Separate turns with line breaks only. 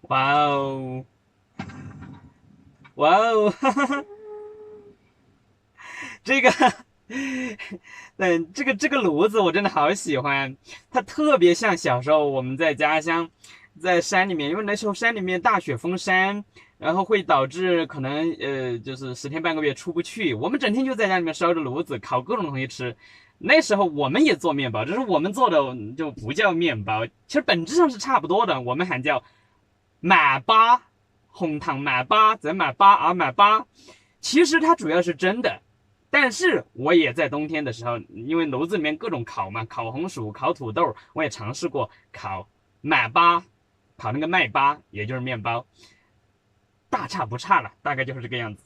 哇哦，哇哦，哈哈哈，这个，这个炉子我真的好喜欢，它特别像小时候我们在家乡，在山里面，因为那时候山里面大雪封山，然后会导致可能就是10天半个月出不去，我们整天就在家里面烧着炉子烤各种东西吃。那时候我们也做面包，只是我们做的就不叫面包，其实本质上是差不多的，我们喊叫马粑，红糖马粑，在马粑啊马粑，其实它主要是蒸的。但是我也在冬天的时候，因为炉子里面各种烤嘛，烤红薯、烤土豆，我也尝试过烤麦粑，烤那个麦粑，也就是面包，大差不差了，大概就是这个样子。